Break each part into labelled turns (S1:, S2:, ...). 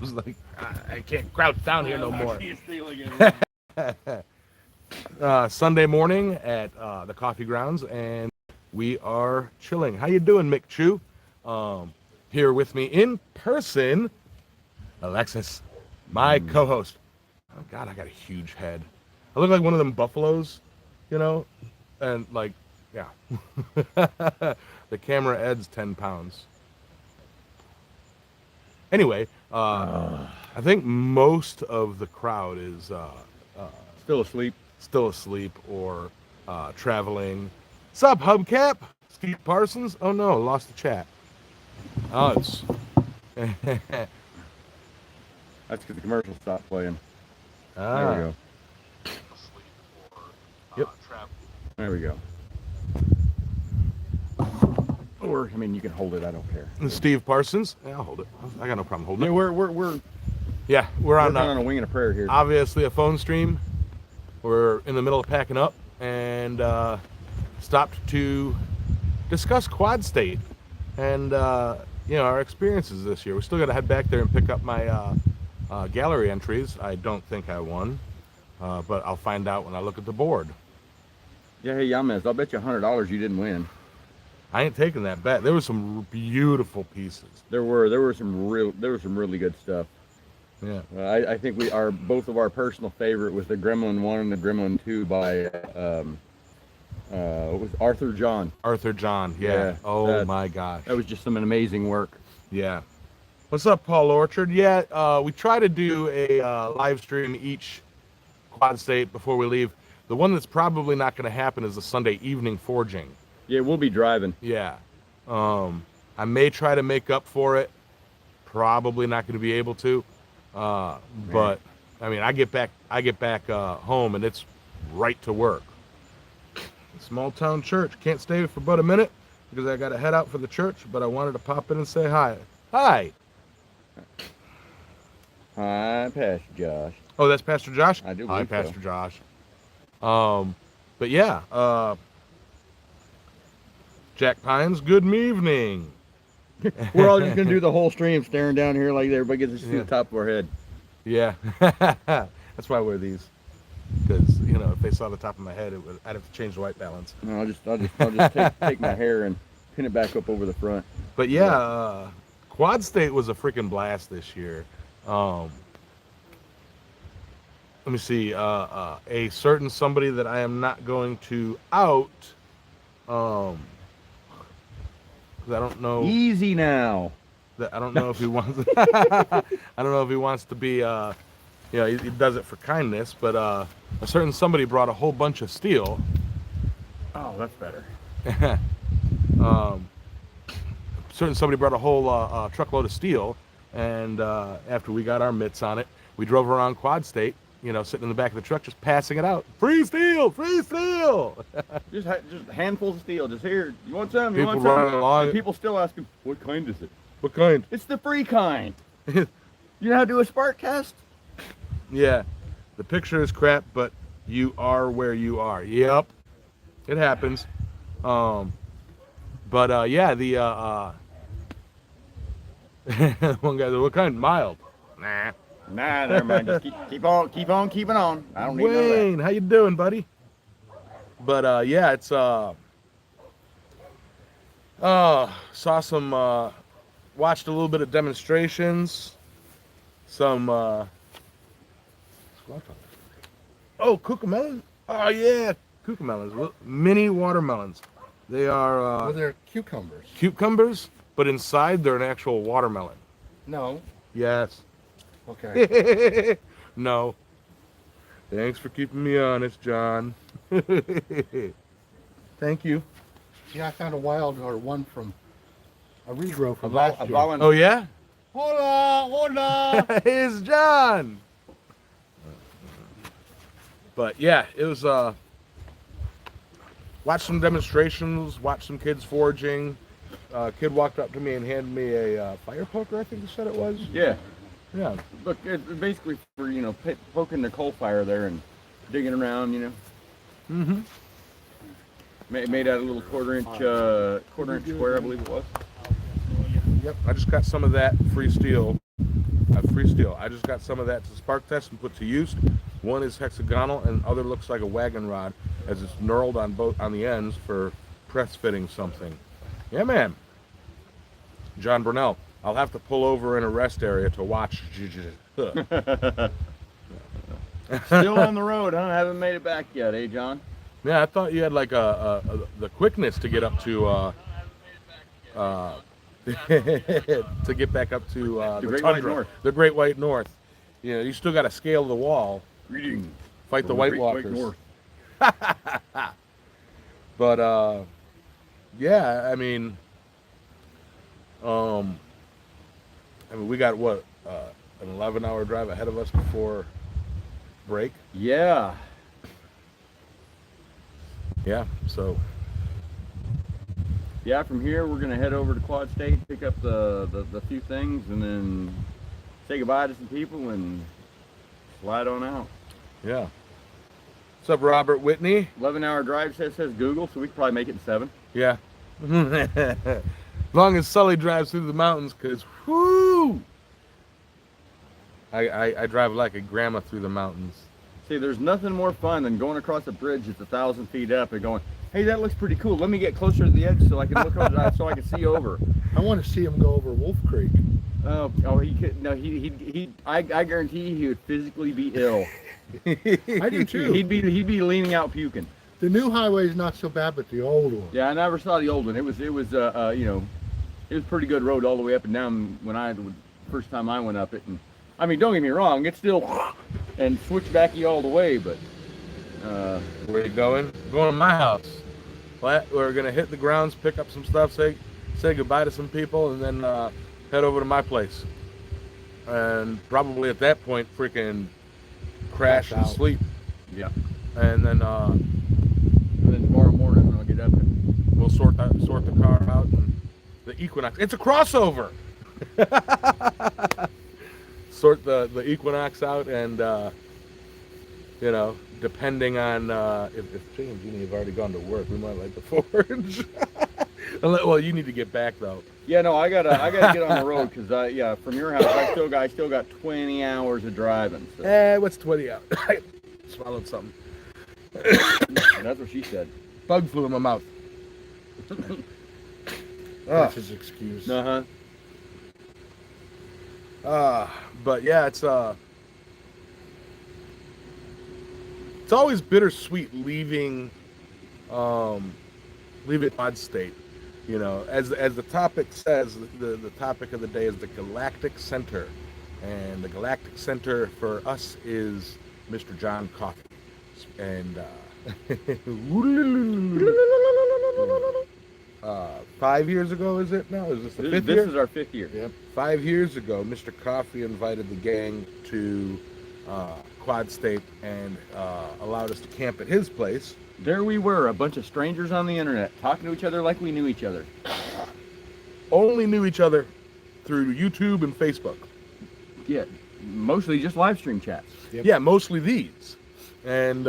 S1: was like, I can't crouch down here no more. Sunday morning at the coffee grounds, and we are chilling. How you doing, Mick Chu? Here with me in person, Alexis, my co-host. Oh God, I got a huge head. I look like one of them buffaloes, you know, and like, yeah. The camera adds 10 pounds. Anyway, I think most of the crowd is still asleep or traveling. Sup, Hubcap? Steve Parsons? Oh no, lost the chat. Oh, it's
S2: that's because the commercial stopped playing. There we go.
S1: Yep.
S2: There we go. Or, I mean, you can hold it. I don't care.
S1: Steve Parsons? Yeah, I'll hold it. I got no problem holding
S2: it.
S1: We're on
S2: a wing and a prayer here.
S1: Obviously a phone stream. We're in the middle of packing up and stopped to discuss Quad State and you know, our experiences this year. We still got to head back there and pick up my gallery entries. I don't think I won, but I'll find out when I look at the board.
S2: Yeah, hey, Yamez, I'll bet you $100 you didn't win.
S1: I ain't taking that bet. There were some beautiful pieces.
S2: There was some really good stuff.
S1: Yeah.
S2: I think both of our personal favorite was the Gremlin 1 and the Gremlin 2 by what was Arthur John.
S1: Arthur John, yeah. Oh my gosh.
S2: That was just some amazing work.
S1: Yeah. What's up, Paul Orchard? Yeah, we try to do a live stream each Quad State before we leave. The one that's probably not going to happen is the Sunday evening forging.
S2: Yeah, we'll be driving.
S1: Yeah. I may try to make up for it. Probably not going to be able to. But I mean, I get back home and it's right to work. Small town church. Can't stay for but a minute because I got to head out for the church, but I wanted to pop in and say hi. Hi.
S2: Hi, Pastor Josh.
S1: Oh, that's Pastor Josh?
S2: I do
S1: Hi,
S2: believe
S1: Pastor
S2: so.
S1: Josh. But yeah, Jack Pines, good evening.
S2: We're all just going to do the whole stream staring down here like everybody gets to see the top of our head.
S1: Yeah. That's why I wear these. Because, you know, if they saw the top of my head, I'd have to change the white balance.
S2: No, I'll just take my hair and pin it back up over the front.
S1: But yeah, Quad State was a freaking blast this year. Let me see. A certain somebody that I am not going to out. I don't know.
S2: Easy now.
S1: I don't know if he wants. I don't know if he wants to be. You know, he does it for kindness, but a certain somebody brought a whole bunch of steel.
S2: Oh, that's better.
S1: Certain somebody brought a whole truckload of steel, and after we got our mitts on it, we drove around Quad State. You know, sitting in the back of the truck, just passing it out. Free steel, free steel.
S2: just handfuls of steel. Just here. You want some? You
S1: People
S2: want some?
S1: running along.
S2: And people still asking, what kind is it?
S1: What kind?
S2: It's the free kind. You know how to do a spark cast?
S1: Yeah, the picture is crap, but you are where you are. Yep, it happens. Yeah, the one guy said, what kind? Mild.
S2: Nah, never mind. Just keep on keeping on. I don't need none of that.
S1: Wayne, how you doing, buddy? But yeah, it's saw some watched a little bit of demonstrations, some cucamelon. Oh yeah, cucamelons, mini watermelons. They are
S3: Well, they're cucumbers.
S1: cucumbers, but inside they're an actual watermelon.
S3: No.
S1: Yes.
S3: Okay.
S1: No. Thanks for keeping me honest, John. Thank you.
S3: Yeah, I found one from a regrow from
S2: A
S3: last year.
S1: Oh yeah?
S3: Hola.
S1: It's John. But yeah, it was watch some demonstrations, watch some kids forging. Kid walked up to me and handed me a fire poker, I think he said it was.
S2: Yeah.
S1: Yeah.
S2: Look, it's basically for, you know, poking the coal fire there and digging around, you know.
S1: Mm-hmm.
S2: Made out a little quarter-inch square, I believe it was.
S1: Yep. I just got some of that free steel A free steel. I just got some of that to spark test and put to use. One is hexagonal, and other looks like a wagon rod, as it's knurled on the ends for press fitting something. Yeah, man. John Brunell. I'll have to pull over in a rest area to watch.
S2: Still on the road, huh? Haven't made it back yet, eh, John?
S1: Yeah, I thought you had like the quickness to get up to to get back up to the
S2: Great
S1: tundra,
S2: White North.
S1: the Great White North. You know, you still got to scale the wall,
S2: Greetings.
S1: fight the
S2: from
S1: White
S2: Great
S1: Walkers.
S2: North.
S1: But yeah, I mean, we got what an 11-hour drive ahead of us before break.
S2: Yeah.
S1: Yeah, so
S2: Yeah, from here we're gonna head over to Quad State, pick up the few things, and then say goodbye to some people and slide on out.
S1: yeah. What's up, Robert Whitney?
S2: 11-hour drive says Google, so we could probably make it in 7.
S1: Yeah. As long as Sully drives through the mountains, because whoo, I drive like a grandma through the mountains.
S2: See, there's nothing more fun than going across a bridge that's 1,000 feet up and going, hey, that looks pretty cool. Let me get closer to the edge so I can look over, so I can see over.
S3: I want to see him go over Wolf Creek.
S2: Oh, he could. No, I guarantee he would physically be ill.
S3: I do too.
S2: He'd be leaning out puking.
S3: The new highway is not so bad, but the old one.
S2: Yeah, I never saw the old one. It was you know, it was a pretty good road all the way up and down when first time I went up it. And I mean, don't get me wrong, it's still and switchbacky all the way, but
S1: Where are you going? Going to my house. We're gonna hit the grounds, pick up some stuff, say goodbye to some people, and then head over to my place. And probably at that point, freaking crash and
S3: out.
S1: sleep.
S2: yeah.
S1: And then
S2: And then tomorrow morning when I'll get up and
S1: we'll sort the car out and the Equinox. It's a crossover. Sort the Equinox out, and you know, depending on if Jay and Jeannie have already gone to work, we might like the forge. Well, you need to get back though.
S2: yeah, no, I gotta get on the road because yeah, from your house I still got 20 hours of driving. So.
S1: What's 20 out? I swallowed something.
S2: That's what she said.
S1: Bug flew in my mouth.
S3: That's his excuse.
S2: Uh huh.
S1: But yeah, it's always bittersweet leaving Quad State. You know, as the topic says, the topic of the day is the Galactic Center, and the Galactic Center for us is Mr. John Coffey, and 5 years ago, is it now? Is this the fifth year?
S2: This is our 5th year.
S3: Yep.
S1: 5 years ago, Mr. Coffey invited the gang to Quad State and allowed us to camp at his place.
S2: There we were, a bunch of strangers on the internet, talking to each other like we knew each other.
S1: Only knew each other through YouTube and Facebook.
S2: Yeah, mostly just live stream chats.
S3: Yep.
S1: Yeah, mostly these. And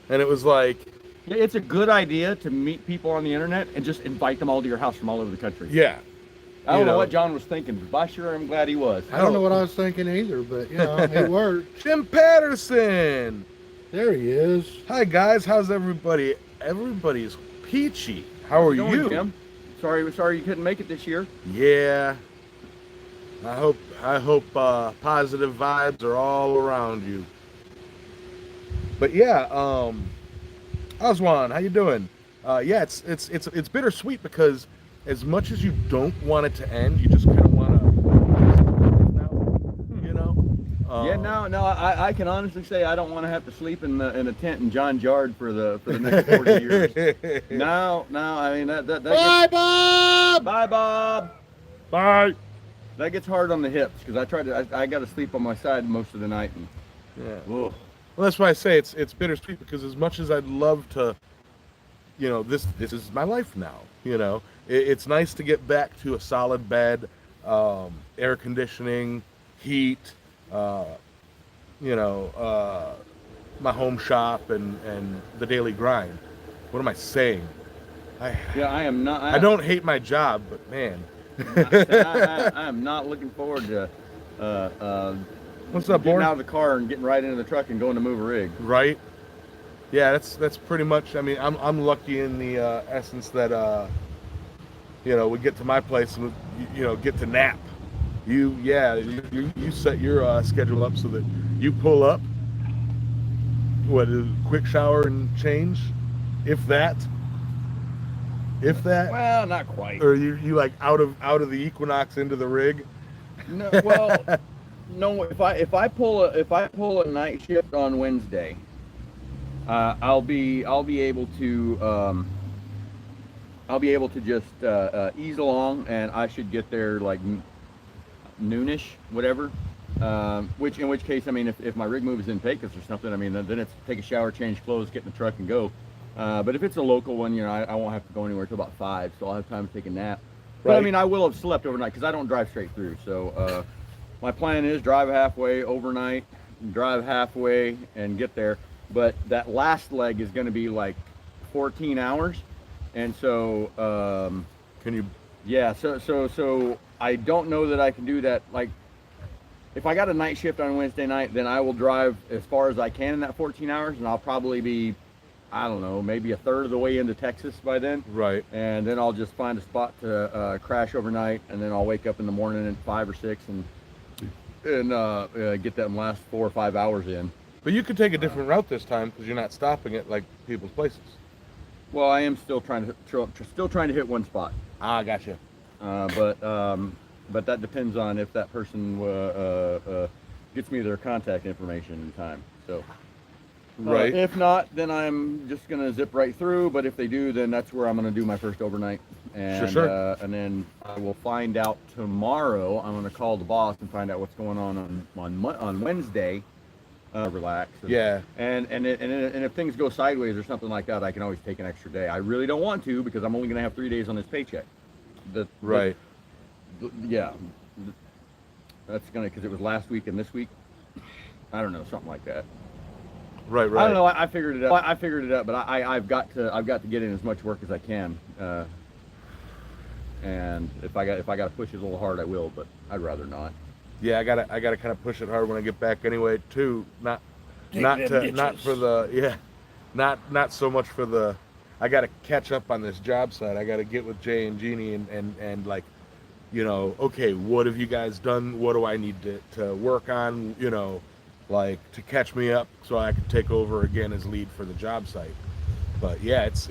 S1: it was like,
S2: Yeah, it's a good idea to meet people on the internet and just invite them all to your house from all over the country.
S1: yeah.
S2: I don't
S1: you
S2: know
S1: know.
S2: what John was thinking, but by sure I'm glad he was.
S3: I don't know what I was thinking either, but you know, it worked.
S1: Jim Patterson.
S3: There he is.
S1: Hi guys, how's everybody? Everybody's peachy. How are
S2: Going,
S1: you?
S2: Jim? Sorry you couldn't make it this year.
S1: Yeah. I hope positive vibes are all around you. But yeah, Oswan, how you doing? Yeah, it's bittersweet because as much as you don't want it to end, you just kind of want to, you know.
S2: Yeah, no, I can honestly say I don't want to have to sleep in a tent in John's yard for the next 40 years. No, I mean that
S3: Bye, Bob.
S2: Bye, Bob.
S1: Bye.
S2: That gets hard on the hips because I got to sleep on my side most of the night. And,
S1: Yeah.
S2: ugh.
S1: Well, that's why I say it's bittersweet, because as much as I'd love to, you know, this is my life now. You know, it's nice to get back to a solid bed, air conditioning, heat, you know, my home shop and the daily grind. What am I saying?
S2: Yeah, I am not.
S1: I don't hate my job, but man,
S2: I am not looking forward to
S1: What's up,
S2: getting
S1: boy?
S2: out of the car and getting right into the truck and going to move a rig.
S1: Right? Yeah, that's pretty much. I mean, I'm lucky in the essence that we get to my place and get to nap. You set your schedule up so that you pull up. What is quick shower and change, if that,
S2: Well, not quite.
S1: or you like out of the Equinox into the rig.
S2: No, well, no. If I pull a night shift on Wednesday, I'll be able to just ease along, and I should get there like noonish, whatever. In which case, I mean, if my rig move is in Pecos or something, I mean, then it's take a shower, change clothes, get in the truck, and go. But if it's a local one, I won't have to go anywhere till about 5, so I'll have time to take a nap. But I
S1: Right.
S2: mean, I will have slept overnight because I don't drive straight through. So my plan is drive halfway overnight, drive halfway, and get there. But that last leg is going to be like 14 hours, and so
S1: Can you?
S2: yeah. So I don't know that I can do that. Like, if I got a night shift on Wednesday night, then I will drive as far as I can in that 14 hours, and I'll probably be, I don't know, maybe a third of the way into Texas by then.
S1: Right.
S2: And then I'll just find a spot to crash overnight, and then I'll wake up in the morning at 5 or 6 and get them last 4 or 5 hours in.
S1: But you could take a different route this time because you're not stopping at like people's places.
S2: Well, I am still trying to hit one spot,
S1: Ah, gotcha.
S2: but that depends on if that person gets me their contact information in time. So.
S1: Right.
S2: If not, then I'm just gonna zip right through. But if they do, then that's where I'm gonna do my first overnight, and
S1: Sure.
S2: and then I will find out tomorrow. I'm gonna call the boss and find out what's going on Wednesday. Relax.
S1: Yeah.
S2: And if things go sideways or something like that, I can always take an extra day. I really don't want to because I'm only gonna have 3 days on this paycheck.
S1: Right.
S2: Yeah. That's gonna because it was last week and this week. I don't know, something like that.
S1: Right.
S2: I don't know. I figured it out. I figured it out, but I've got to get in as much work as I can. And if I got to push it a little hard, I will. But I'd rather not.
S1: Yeah, I gotta kind of push it hard when I get back anyway too. Not for the not so much for the. I gotta catch up on this job site. I gotta get with Jay and Jeannie and like, okay, what have you guys done? What do I need to work on? Like to catch me up so I can take over again as lead for the job site. But yeah, it's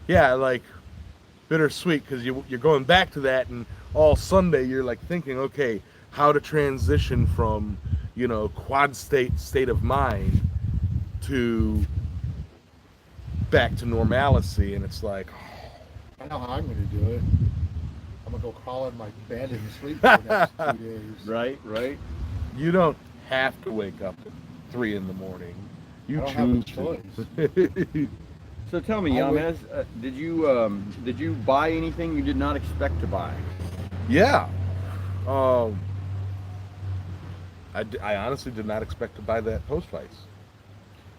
S1: like bittersweet because you're going back to that, and all Sunday you're like thinking, okay, how to transition from quad state of mind to back to normalcy, and it's like,
S3: I know how I'm going to do it. I'm going to go crawl in my bed and sleep for the next 2 days.
S2: Right.
S1: you don't have to wake up at 3 in the morning. You
S3: I don't
S1: choose
S3: have a
S1: to.
S2: So tell me,
S3: I would-
S2: Yamez, did you buy anything you did not expect to buy?
S1: Yeah. I honestly did not expect to buy that post vise.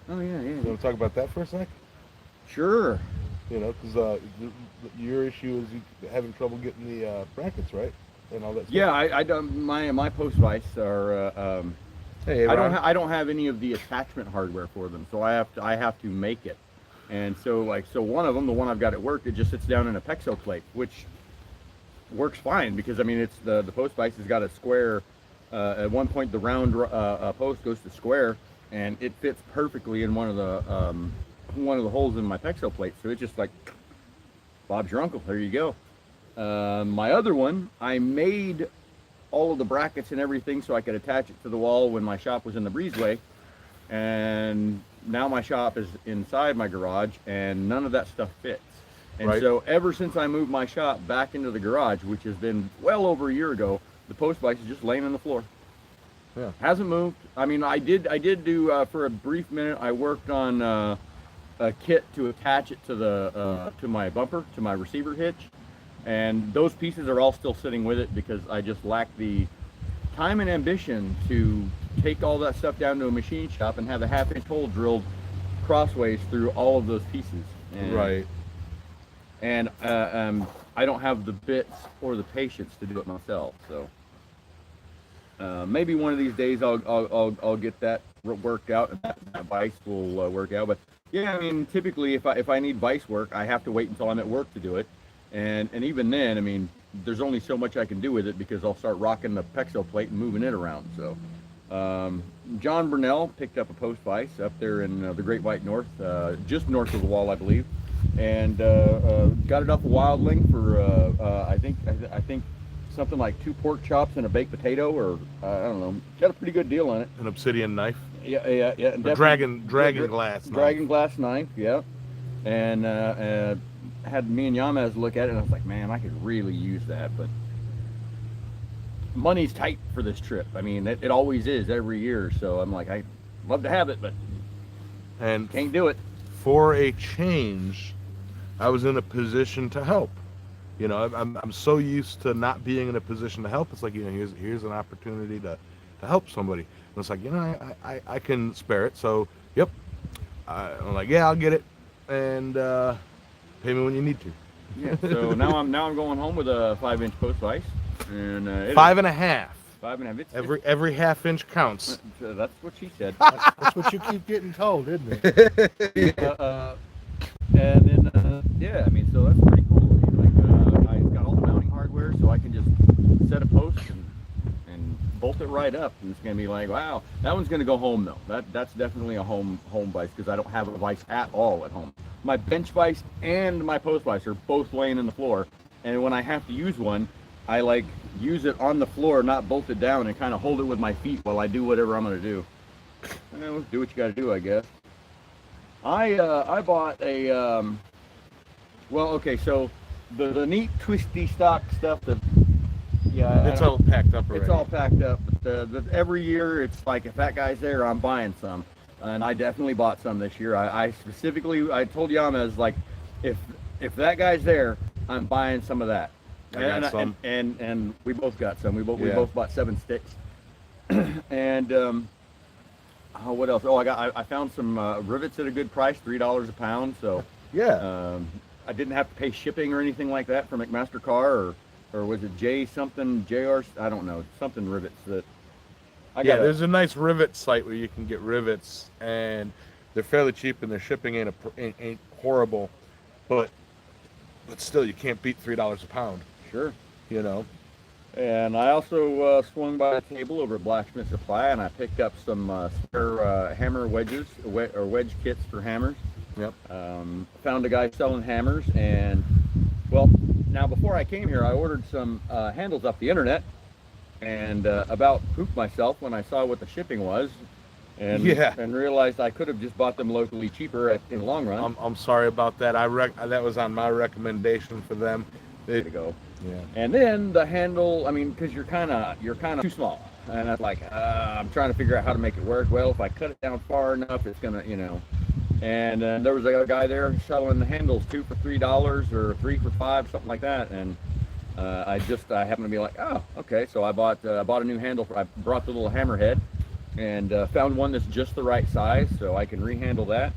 S2: Oh yeah.
S1: You want to talk about that for a sec?
S2: Sure.
S1: Because your issue is you having trouble getting the brackets, right? And all that stuff.
S2: Yeah, I don't. My post vice are.
S1: Hey, Ron.
S2: I don't have any of the attachment hardware for them, so I have to make it. And so one of them, the one I've got at work, it just sits down in a pexo plate, which works fine because I mean it's the post vise has got a square. At one point, the round post goes to square, and it fits perfectly in one of the holes in my pexo plate. So it's just like Bob's your uncle. There you go. My other one, I made all of the brackets and everything so I could attach it to the wall when my shop was in the breezeway, and now my shop is inside my garage, and none of that stuff fits. And
S1: Right.
S2: so ever since I moved my shop back into the garage, which has been well over a year ago, the post vise is just laying on the floor.
S1: Yeah.
S2: Hasn't moved. I mean, I did do for a brief minute. I worked on a kit to attach it to to my bumper, to my receiver hitch, and those pieces are all still sitting with it because I just lack the time and ambition to take all that stuff down to a machine shop and have a 1/2-inch hole drilled crossways through all of those pieces. And,
S1: Right.
S2: And I don't have the bits or the patience to do it myself. So maybe one of these days I'll get that worked out, and that vise will work out. But yeah, I mean, typically if I need vise work, I have to wait until I'm at work to do it, and even then, I mean, there's only so much I can do with it because I'll start rocking the pexo plate and moving it around. So John Burnell picked up a post vise up there in the Great White North, just north of the wall, I believe, and got it up a wildling for I think something like 2 pork chops and a baked potato, or I don't know. Got a pretty good deal on it.
S1: An obsidian knife.
S2: Yeah.
S1: A dragon glass.
S2: Dragon glass knife. Yeah. And had me and Yamaz look at it, and I was like, man, I could really use that, but money's tight for this trip. I mean, it always is every year. So I'm like, I'd love to have it, but can't do it.
S1: For a change, I was in a position to help. You know, I'm so used to not being in a position to help. It's like, you know, here's an opportunity to help somebody. And it's like, you know, I can spare it. So, yep. I'm like, yeah, I'll get it, and pay me when you need to.
S2: Yeah. So now I'm going home with a 5-inch post vise, and
S1: 5.5.
S2: 5.5.
S1: Every half-inch counts.
S2: That's what she said.
S3: That's what you keep getting told, isn't it?
S2: And then yeah, I mean, so that's pretty cool. I mean, like, I got all the mounting hardware, so I can just set a post and bolt it right up, and it's gonna be like, wow. That one's gonna go home though. That's definitely a home vise, because I don't have a vise at all at home. My bench vise and my post vise are both laying in the floor, and when I have to use one, I like use it on the floor, not bolt it down, and kind of hold it with my feet while I do whatever I'm gonna do. Do what you gotta do, I guess. I bought a well, okay, so the neat twisty stock stuff that
S1: It's all packed up already.
S2: it's all packed up. But every year it's like, if that guy's there, I'm buying some, and I definitely bought some this year. I specifically, I told Yamaz, like, if that guy's there, I'm buying some of that.
S1: I got some.
S2: And we both got some. We both bought 7 sticks. And what else? Oh, I found some rivets at a good price, $3 a pound. So
S1: Yeah.
S2: I didn't have to pay shipping or anything like that for McMaster Car, or was it J something, JR? I don't know, something rivets that.
S1: There's a nice rivet site where you can get rivets, and they're fairly cheap, and their shipping ain't horrible, but still, you can't beat $3 a pound.
S2: Sure.
S1: You know.
S2: And I also swung by a table over at Blacksmith Supply, and I picked up some spare hammer wedges, or wedge kits for hammers.
S1: Yep.
S2: Found a guy selling hammers, and well, now before I came here, I ordered some handles off the internet, and about pooped myself when I saw what the shipping was, and realized I could have just bought them locally cheaper in the long run.
S1: I'm sorry about that. That was on my recommendation for them.
S2: There you go.
S1: Yeah.
S2: And then the handle, I mean, because you're kind of too small, and I'm like, I'm trying to figure out how to make it work. Well, if I cut it down far enough, it's gonna, you know. And there was a guy there selling the handles, 2 for $3 or 3 for $5, something like that. And I happened to be like, oh, okay. So I bought a new handle. I brought the little hammerhead, and found one that's just the right size, so I can rehandle that.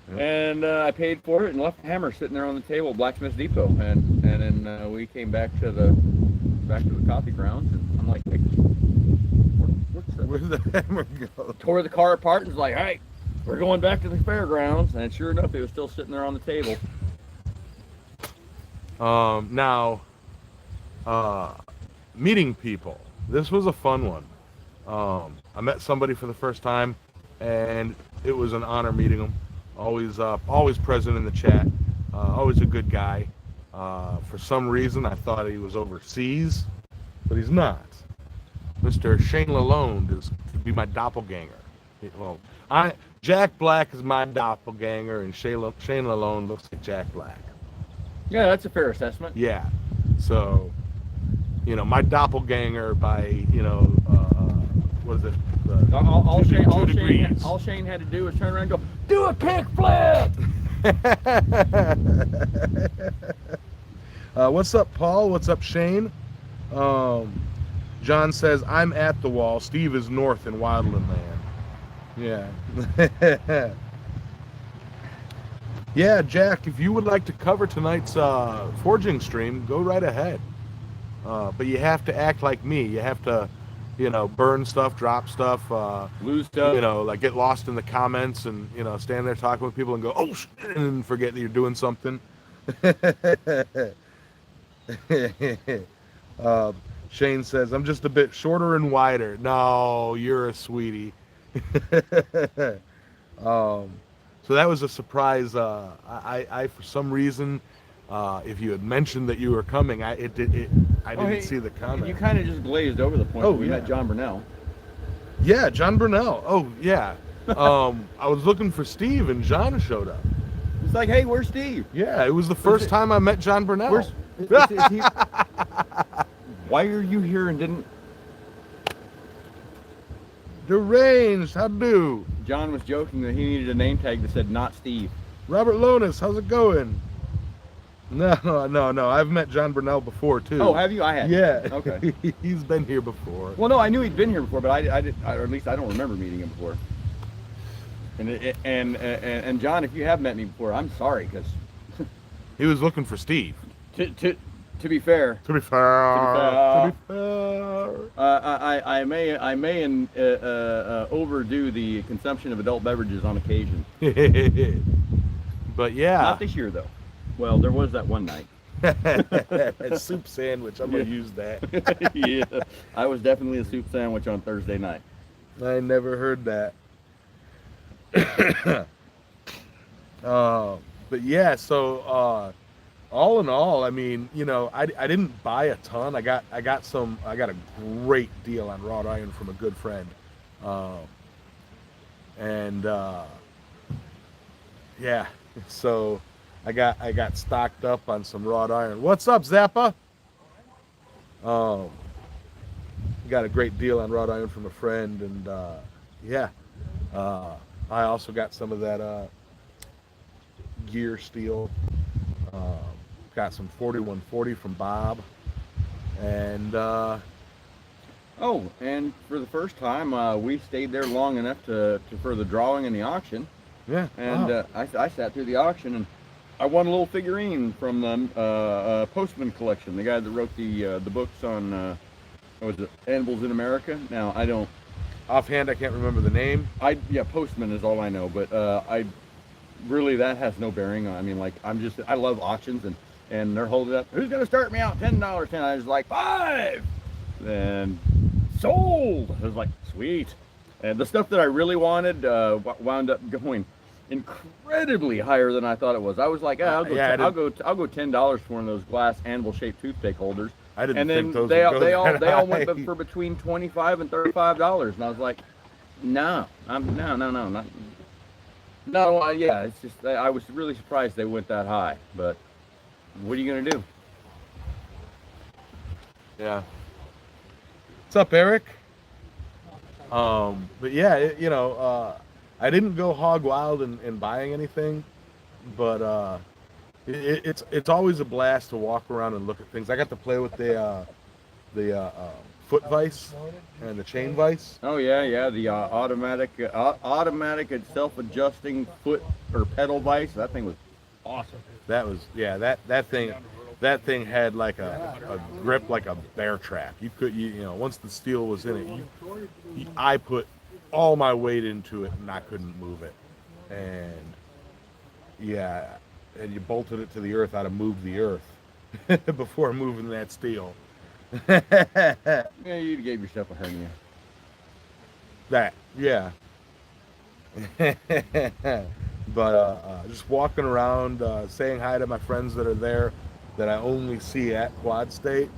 S2: Yep. And I paid for it and left the hammer sitting there on the table at Blacksmith Depot. And then we came back to the coffee grounds, and I'm like, hey,
S1: where'd the hammer go?
S2: Tore the car apart and was like, all right, we're going back to the fairgrounds. And sure enough, it was still sitting there on the table.
S1: Now, meeting people. This was a fun one. I met somebody for the first time, and it was an honor meeting him. Always present in the chat. Always a good guy. For some reason, I thought he was overseas, but he's not. Mr. Shane Lalonde is to be my doppelganger. Well, Jack Black is my doppelganger, and Shane Lalonde looks like Jack Black.
S2: Yeah, that's a fair assessment.
S1: Yeah. So, my doppelganger by, what is it?
S2: All Shane had to do was turn around and go, do a kickflip!
S1: What's up, Paul? What's up, Shane? John says, I'm at the wall. Steve is north in Wildland Land. Yeah. Yeah, Jack, if you would like to cover tonight's forging stream, go right ahead. But you have to act like me. You have to, burn stuff, drop stuff,
S2: Lose stuff.
S1: like get lost in the comments and, stand there talking with people and go, oh, and forget that you're doing something. Shane says, I'm just a bit shorter and wider. No, you're a sweetie. So that was a surprise. I for some reason, if you had mentioned that you were coming, I didn't see the comment.
S2: You kind of just glazed over the point that we met John Burnell.
S1: Yeah, John Burnell. Oh, yeah. I was looking for Steve, and John showed up.
S2: It's like, hey, where's Steve?
S1: Yeah, it was the first time I met John Burnell.
S2: Is he, why are you here and didn't...
S1: Deranged, how do?
S2: John was joking that he needed a name tag that said not Steve.
S1: Robert Lonis, how's it going? No. I've met John Burnell before too.
S2: Oh, have you? I have.
S1: Yeah.
S2: Okay.
S1: He's been here before.
S2: Well, no, I knew he'd been here before, but I did, or at least I don't remember meeting him before. And John, if you have met me before, I'm sorry, because
S1: he was looking for Steve.
S2: To be fair. I may overdo the consumption of adult beverages on occasion.
S1: But yeah.
S2: Not this year though. Well, there was that one night.
S1: A soup sandwich. I'm gonna use that.
S2: Yeah, I was definitely a soup sandwich on Thursday night.
S1: I never heard that. But yeah, so all in all, I mean, I didn't buy a ton. I got a great deal on wrought iron from a good friend, yeah. So I got stocked up on some wrought iron. What's up, Zappa? Got a great deal on wrought iron from a friend, and yeah. I also got some of that gear steel. Got some 4140 from Bob, and
S2: and for the first time, we stayed there long enough for the drawing and the auction.
S1: Yeah.
S2: And
S1: wow.
S2: I sat through the auction, and I won a little figurine from the Postman collection, the guy that wrote the books on what was it, Animals in America. Now I don't
S1: offhand, I can't remember the name.
S2: Postman is all I know, but really that has no bearing on. I mean, like, I love auctions, and they're holding up. Who's gonna start me out $10? And I was like, $5. Then sold. I was like, sweet. And the stuff that I really wanted wound up going incredibly higher than I thought it was. I was like, I'll go $10 for one of those glass anvil-shaped toothpick holders.
S1: I didn't
S2: and
S1: think
S2: then
S1: those
S2: they
S1: would go
S2: all
S1: that
S2: all went
S1: high.
S2: for between $25 and $35, and I was like, no. Yeah, it's just I was really surprised they went that high. But what are you gonna do?
S1: Yeah. What's up, Eric? But yeah, I didn't go hog wild in buying anything, but it's always a blast to walk around and look at things. I got to play with the foot vise and the chain vise.
S2: Oh yeah, the automatic and self-adjusting foot or pedal vise. That thing was awesome.
S1: That was that thing had like a grip like a bear trap. You could once the steel was in it, I put all my weight into it and I couldn't move it. And yeah, and you bolted it to the earth. I'd have moved the earth before moving that steel.
S2: Yeah, you gave yourself a hernia.
S1: Yeah. But just walking around, saying hi to my friends that are there, that I only see at Quad State,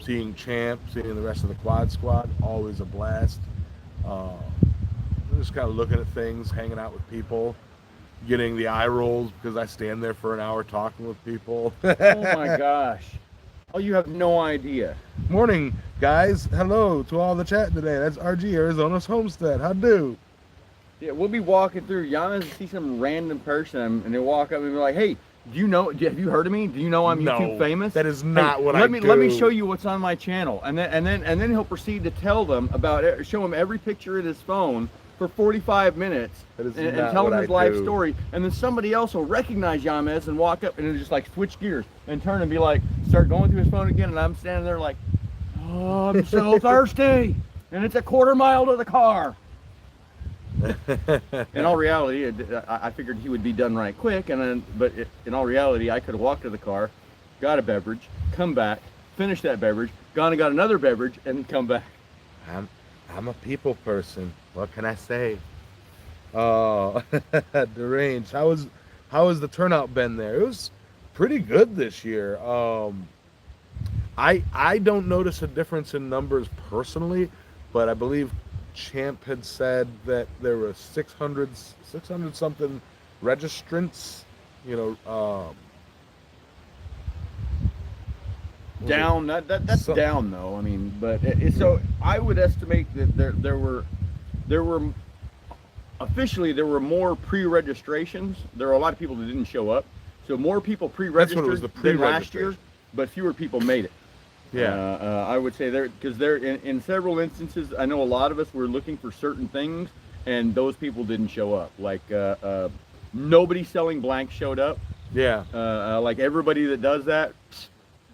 S1: seeing Champ, seeing the rest of the Quad Squad, always a blast. Just kind of looking at things, hanging out with people, getting the eye rolls because I stand there for an hour talking with people.
S2: Oh my gosh. Oh, you have no idea.
S1: Morning, guys. Hello to all the chat today. That's RG, Arizona's Homestead. How do?
S2: Yeah, we'll be walking through. Yana see some random person, and they walk up and be like, "Hey, have you heard of me? Do you know I'm YouTube famous?"
S1: That is not what I do.
S2: Let me show you what's on my channel, and then he'll proceed to tell them about it, show them every picture in his phone for 45 minutes
S1: That is
S2: and
S1: not
S2: tell
S1: what
S2: him
S1: I
S2: his life
S1: do.
S2: story, and then somebody else will recognize Yamez and walk up and it'll just like switch gears and turn and be like, start going through his phone again, and I'm standing there like, oh, I'm so thirsty, and it's a quarter mile to the car. In all reality, I figured he would be done right quick, and then, but in all reality, I could have walked to the car, got a beverage, come back, finished that beverage, gone and got another beverage, and come back.
S1: I'm a people person. What can I say? Oh, deranged. How has the turnout been there? It was pretty good this year. I don't notice a difference in numbers personally, but I believe Champ had said that there were 600 something registrants. You know, was
S2: Down, that's
S1: So-
S2: down though. I mean, but so I would estimate that there were officially there were more pre-registrations. There were a lot of people that didn't show up, so more people pre-registered
S1: was, the
S2: than last year,
S1: pre-registration.
S2: but fewer people made it.
S1: Yeah.
S2: I would say because in several instances, I know a lot of us were looking for certain things, and those people didn't show up. Like nobody selling blanks showed up.
S1: Yeah.
S2: Like everybody that does that.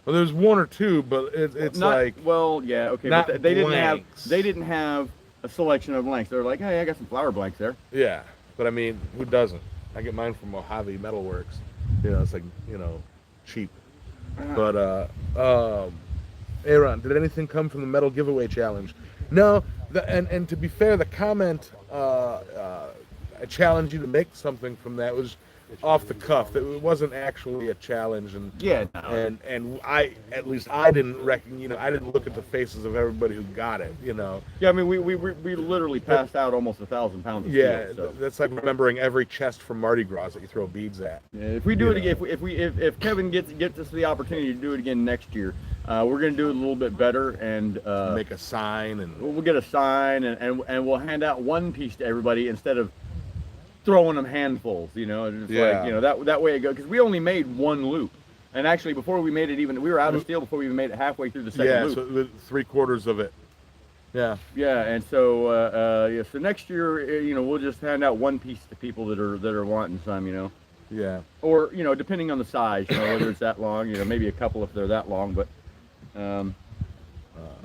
S1: Well, there's one or two, but it's
S2: Not,
S1: like
S2: well, yeah, okay,
S1: not
S2: but they
S1: blanks.
S2: didn't have a selection of blanks. They're like, hey, I got some flower blanks there.
S1: yeah. But I mean, who doesn't? I get mine from Mojave Metalworks. You know, it's like cheap. But Aaron, did anything come from the metal giveaway challenge? No. And to be fair, the comment I challenged you to make something from that was off the cuff. It wasn't actually a challenge, and
S2: Yeah, no.
S1: and I didn't I didn't look at the faces of everybody who got it.
S2: Yeah, I mean, we literally passed out almost 1,000 pounds of
S1: Yeah,
S2: steel, so.
S1: that's like remembering every chest from Mardi Gras that you throw beads at.
S2: Yeah, if we do it
S1: Yeah.
S2: again, if Kevin gets us the opportunity to do it again next year, we're gonna do it a little bit better, and
S1: Make a sign and
S2: we'll get a sign, and we'll hand out one piece to everybody instead of throwing them handfuls. Just
S1: Yeah.
S2: like that way it goes, because we only made one loop, and actually before we made it, we were out of steel before we even made it halfway through the second
S1: yeah,
S2: loop.
S1: so with 3/4 of it. Yeah.
S2: Yeah, and so so next year, we'll just hand out one piece to people that are wanting some,
S1: Yeah.
S2: or depending on the size, whether it's that long, maybe a couple if they're that long, but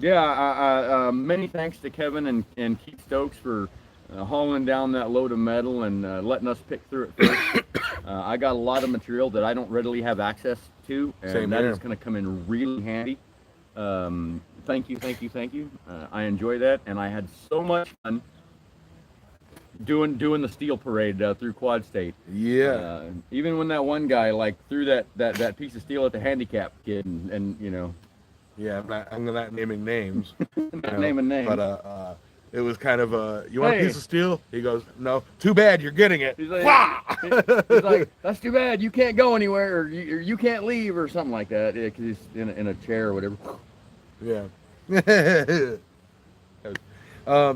S2: yeah, many thanks to Kevin and Keith Stokes for hauling down that load of metal and letting us pick through it first. I got a lot of material that I don't readily have access to, and
S1: Same
S2: that
S1: here.
S2: is going to come in really handy. Thank you. I enjoy that, and I had so much fun doing the steel parade through Quad State.
S1: Yeah.
S2: Even when that one guy threw that piece of steel at the handicap kid, and
S1: Yeah. I'm not naming names.
S2: not naming names.
S1: But it was kind of you want
S2: Hey.
S1: a piece of steel? He goes, no. Too bad, you're getting it.
S2: He's like,
S1: Wah!
S2: he's like, that's too bad. You can't go anywhere, or you can't leave, or something like that. Yeah, 'cause he's in a chair or whatever.
S1: Yeah.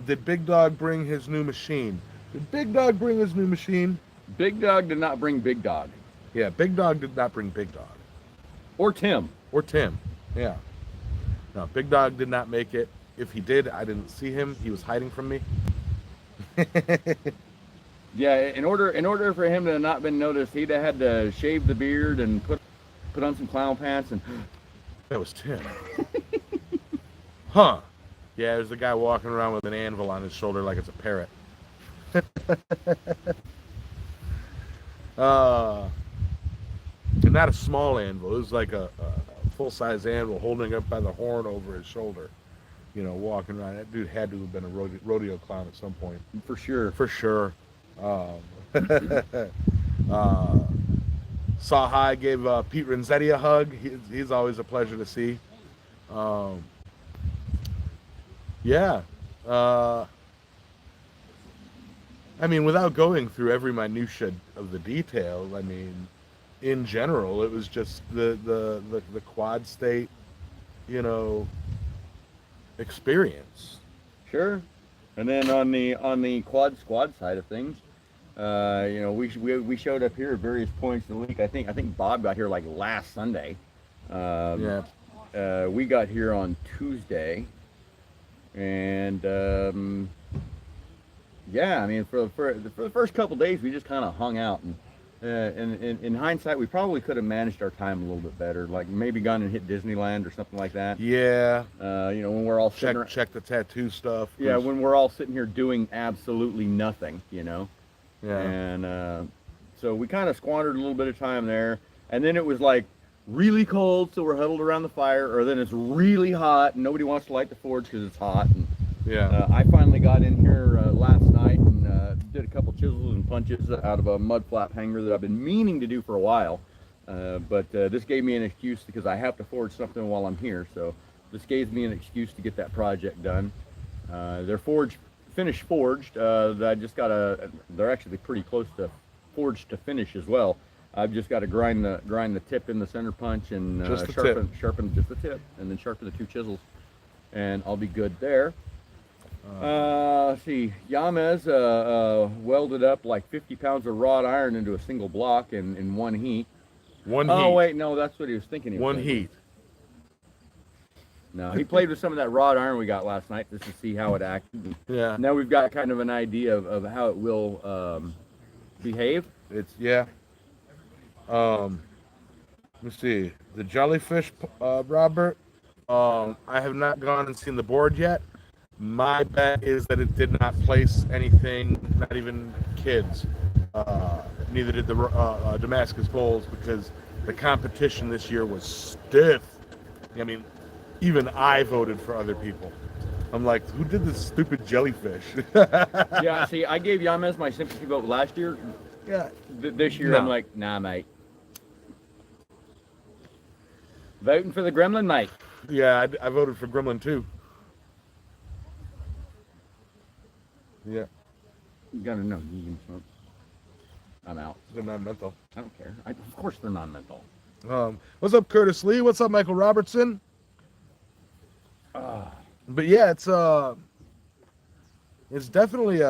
S1: Did Big Dog bring his new machine? Did Big Dog bring his new machine?
S2: Big Dog did not bring Big Dog,
S1: Yeah, Big Dog did not bring Big Dog.
S2: or Tim.
S1: Or Tim. Yeah. No, Big Dog did not make it. If he did, I didn't see him. He was hiding from me.
S2: Yeah, in order for him to have not been noticed, he'd have had to shave the beard and put on some clown pants and.
S1: That was Tim. Huh. Yeah, there's the guy walking around with an anvil on his shoulder like it's a parrot. And not a small anvil. It was like a full-size anvil holding up by the horn over his shoulder. Walking around. That dude had to have been a rodeo clown at some point.
S2: For sure.
S1: For sure. Saw High gave Pete Renzetti a hug. He's always a pleasure to see. Yeah. I mean, without going through every minutia of the detail, I mean, in general, it was just the Quad State, experience.
S2: Sure. And then on the quad squad side of things, we showed up here at various points of the week. I think Bob got here like last Sunday.
S1: Yeah.
S2: We got here on Tuesday, and Yeah, I mean, for the first couple days, we just kind of hung out, and in hindsight, we probably could have managed our time a little bit better, like maybe gone and hit Disneyland or something like that.
S1: Yeah.
S2: When we're all sitting
S1: Check the tattoo stuff.
S2: yeah, when we're all sitting here doing absolutely nothing,
S1: Yeah.
S2: and so we kind of squandered a little bit of time there, and then it was like really cold, so we're huddled around the fire, or then it's really hot and nobody wants to light the forge because it's hot. And
S1: Yeah.
S2: I finally got in here last night and did a couple chisels and punches out of a mud flap hanger that I've been meaning to do for a while. But this gave me an excuse because I have to forge something while I'm here. So this gave me an excuse to get that project done. They're finished forged. I just got they're actually pretty close to forged to finish as well. I've just got to grind the tip in the center punch and sharpen just the tip, and then sharpen the two chisels, and I'll be good there. Let's see, Yamez welded up like 50 pounds of wrought iron into a single block in one heat.
S1: One heat.
S2: Oh wait, no, that's what he was thinking.
S1: One heat.
S2: No, he played with some of that wrought iron we got last night just to see how it acted.
S1: Yeah.
S2: Now we've got kind of an idea of how it will behave.
S1: Yeah. Let me see. The jellyfish, Robert. I have not gone and seen the board yet. My bet is that it did not place anything, not even kids. Neither did the Damascus Bowls, because the competition this year was stiff. I mean, even I voted for other people. I'm like, who did this stupid jellyfish?
S2: Yeah, see, I gave Yamez my sympathy vote last year.
S1: Yeah.
S2: This year,
S1: No.
S2: I'm like, nah, mate. Voting for the gremlin, mate.
S1: Yeah, I voted for Gremlin too. Yeah,
S2: You gotta know, you can smoke. I'm out.
S1: they're non-mental.
S2: I don't care. Of course they're non-mental.
S1: What's up, Curtis Lee? What's up, Michael Robertson? But yeah, it's definitely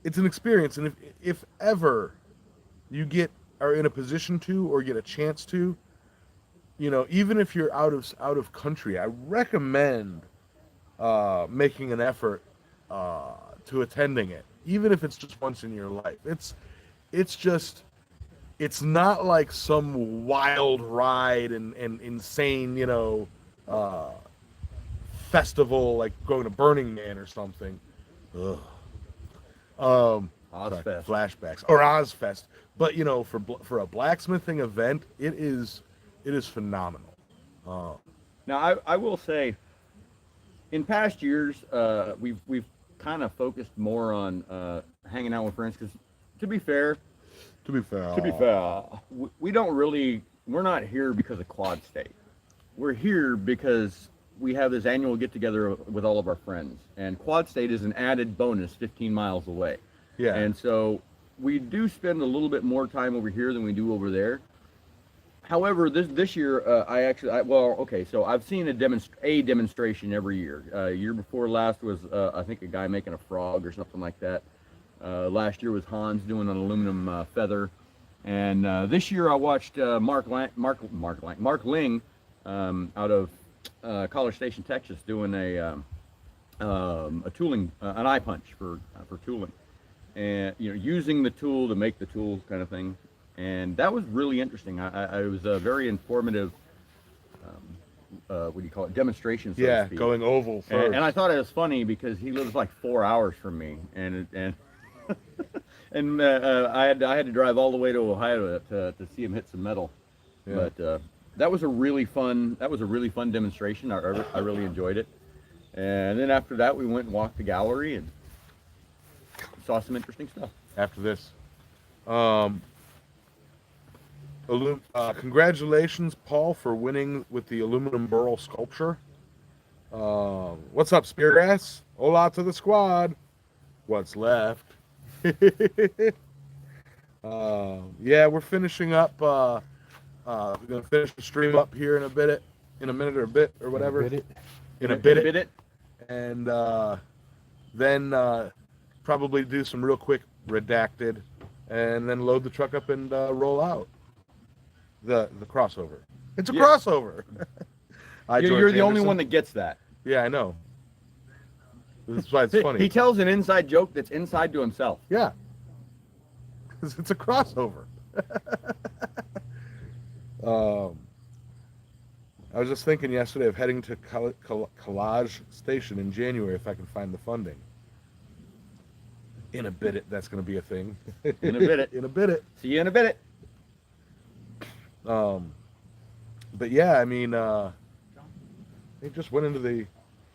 S1: it's an experience, and if ever you are in a position to or get a chance to, even if you're out of country, I recommend making an effort to attending it, even if it's just once in your life. It's not like some wild ride and insane, festival like going to Burning Man or something. Ugh.
S2: Ozfest.
S1: Flashbacks or Ozfest, but for a blacksmithing event, it is phenomenal.
S2: Now, I will say, in past years, we've kind of focused more on hanging out with friends because, to be fair, we don't really. We're not here because of Quad State. We're here because we have this annual get together with all of our friends, and Quad State is an added bonus 15 miles away.
S1: Yeah.
S2: And so we do spend a little bit more time over here than we do over there. However, this year, so I've seen a demonstration every year. Year before last was, I think, a guy making a frog or something like that. Last year was Hans doing an aluminum feather. And this year I watched Mark Ling out of College Station, Texas, doing a tooling, an eye punch for tooling. And, using the tool to make the tool kind of thing. And that was really interesting. I was a very informative, what do you call it, demonstration, so to speak.
S1: Going oval first.
S2: And I thought it was funny because he lives like 4 hours from me, and I had to drive all the way to Ohio to see him hit some metal. Yeah. But that was a really fun demonstration. I really enjoyed it. And then after that, we went and walked the gallery and saw some interesting stuff.
S1: After this, congratulations, Paul, for winning with the aluminum burl sculpture. What's up, Speargrass? Hola to the squad. What's left? Yeah, we're finishing up. We're gonna finish the stream up here in a minute or a bit or whatever. In a bit. And then probably do some real quick redacted, and then load the truck up and roll out. The crossover. It's a crossover.
S2: You're the only one that gets that.
S1: Yeah, I know. That's why it's funny.
S2: He tells an inside joke that's inside to himself.
S1: Yeah. It's a crossover. I was just thinking yesterday of heading to Collage Station in January if I can find the funding. In a bit, that's going to be a thing.
S2: In a bit.
S1: In a bit.
S2: See you in a bit.
S1: But yeah, I mean, they just went into the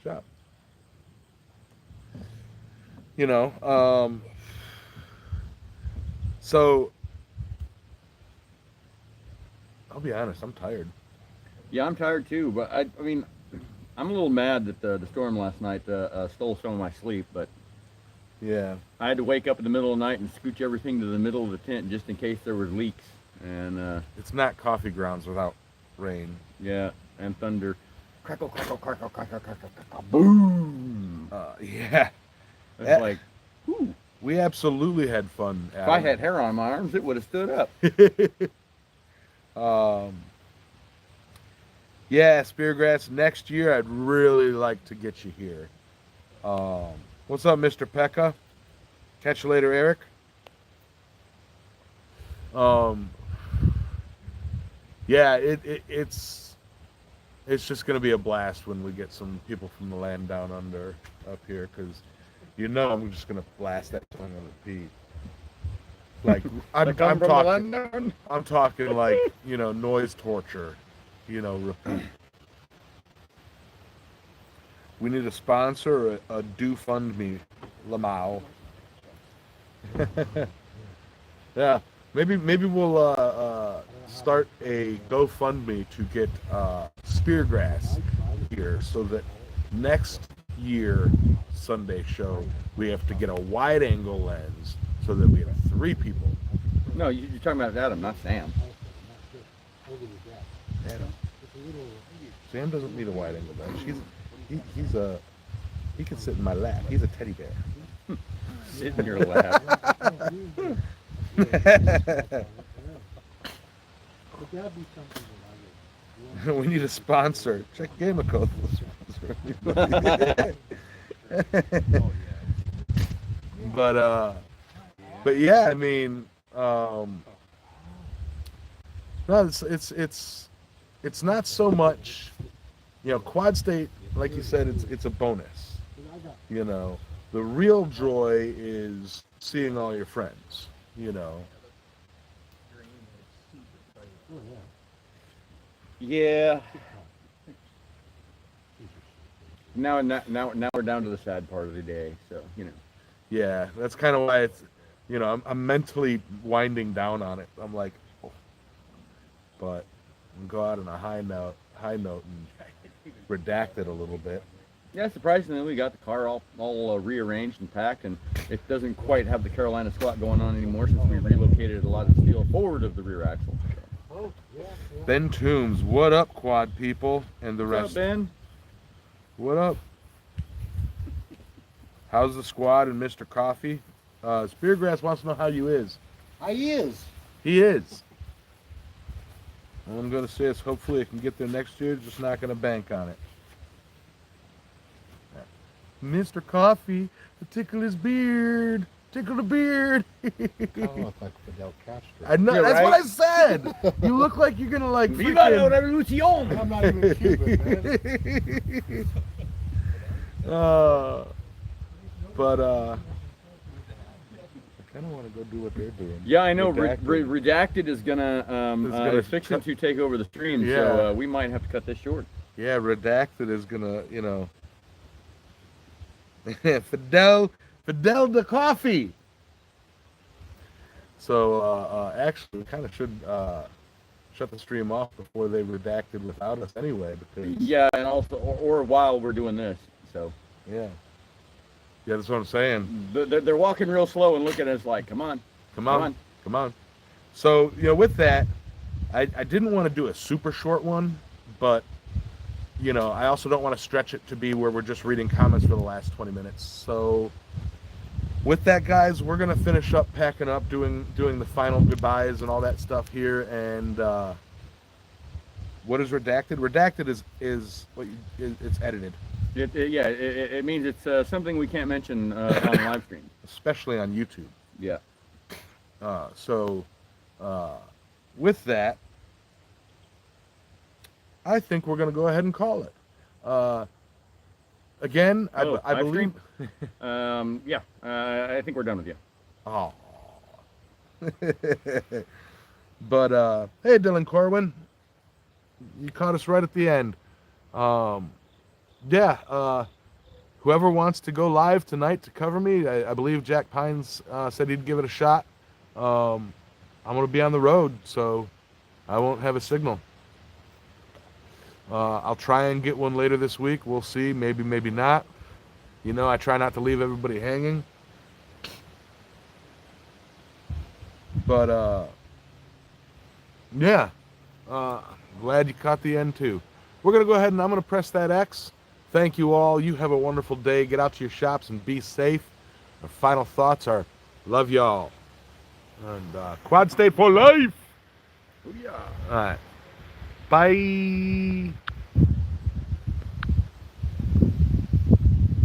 S1: shop. You know, so I'll be honest, I'm tired.
S2: Yeah, I'm tired too, but I mean, I'm a little mad that the storm last night stole some of my sleep, but
S1: Yeah.
S2: I had to wake up in the middle of the night and scooch everything to the middle of the tent just in case there was leaks. And
S1: It's not coffee grounds without rain.
S2: yeah, and thunder. Crackle, crackle, crackle, crackle, crackle, crackle, boom.
S1: Yeah.
S2: It's like, whew.
S1: We absolutely had fun.
S2: If I had hair on my arms, it would have stood up.
S1: Yeah, Speargrass, next year I'd really like to get you here. What's up, Mr. Pekka? Catch you later, Eric. Yeah, it's just gonna be a blast when we get some people from the land down under up here, because you know I'm just gonna blast that song on repeat. Like I'm talking like, you know, noise torture, you know, repeat. We need a sponsor, a do fund me, Lamau. Yeah, maybe we'll start a GoFundMe to get Speargrass here, so that next year Sunday show we have to get a wide angle lens so that we have 3 people.
S2: No, you're talking about Adam, not Sam.
S1: Adam. Sam doesn't need a wide angle lens. He can sit in my lap. He's a teddy bear.
S2: Sit in your lap.
S1: We need a sponsor. Check Gamico. But yeah, I mean, no, it's not so much, you know, Quad State, like you said, it's a bonus. You know, the real joy is seeing all your friends, you know.
S2: Yeah. Now we're down to the sad part of the day, so you know.
S1: Yeah, that's kind of why it's, you know, I'm mentally winding down on it. I'm like, oh. But I'm go out on a high note and redact it a little bit.
S2: Yeah, surprisingly, we got the car all rearranged and packed, and it doesn't quite have the Carolina squat going on anymore since we relocated a lot of steel forward of the rear axle.
S1: Ben Toombs, what up, quad people, and the
S2: What's
S1: rest?
S2: up, Ben?
S1: What up? How's the squad and Mr. Coffee? Speargrass wants to know how you is.
S3: He is.
S1: He is. All I'm gonna say is hopefully I can get there next year. Just not gonna bank on it. Mr. Coffee, tickle his beard. Tickle the beard.
S3: Kind of look like Fidel Castro.
S1: I know.
S2: You're
S1: That's
S2: right.
S1: what I said. You look like you're gonna like.
S2: Viva la
S1: freaking-
S2: revolución!
S3: I'm not even Cuban, man.
S1: But I kind of want to go do what they're doing.
S2: Yeah, I know.
S1: Redacted.
S2: Redacted is gonna fixing to take over the stream,
S1: Yeah.
S2: so we might have to cut this short.
S1: Yeah, Redacted is gonna, you know. Fidel the coffee. So actually, we kind of should shut the stream off before they redacted without us anyway, because
S2: Yeah, and also, or while we're doing this, so
S1: yeah, that's what I'm saying.
S2: they're walking real slow and looking at us like, come on.
S1: Come on. So, you know, with that, I didn't want to do a super short one, but, you know, I also don't want to stretch it to be where we're just reading comments for the last 20 minutes. So, with that, guys, we're going to finish up packing up, doing the final goodbyes and all that stuff here. And what is Redacted? Redacted is what it's edited.
S2: It means it's something we can't mention on live stream.
S1: especially on YouTube.
S2: Yeah.
S1: So, with that, I think we're going to go ahead and call it. Again, I
S2: live
S1: believe.
S2: stream? Yeah. I think we're done with you.
S1: Oh. But hey, Dylan Corwin, you caught us right at the end. Yeah. Whoever wants to go live tonight to cover me, I believe Jack Pines said he'd give it a shot. I'm going to be on the road, so I won't have a signal. I'll try and get one later this week. We'll see. Maybe, maybe not. You know, I try not to leave everybody hanging. But, yeah. Glad you caught the end, too. We're going to go ahead and I'm going to press that X. Thank you all. You have a wonderful day. Get out to your shops and be safe. Our final thoughts are, love y'all. And Quad State for life.
S2: Booyah.
S1: All right. Bye.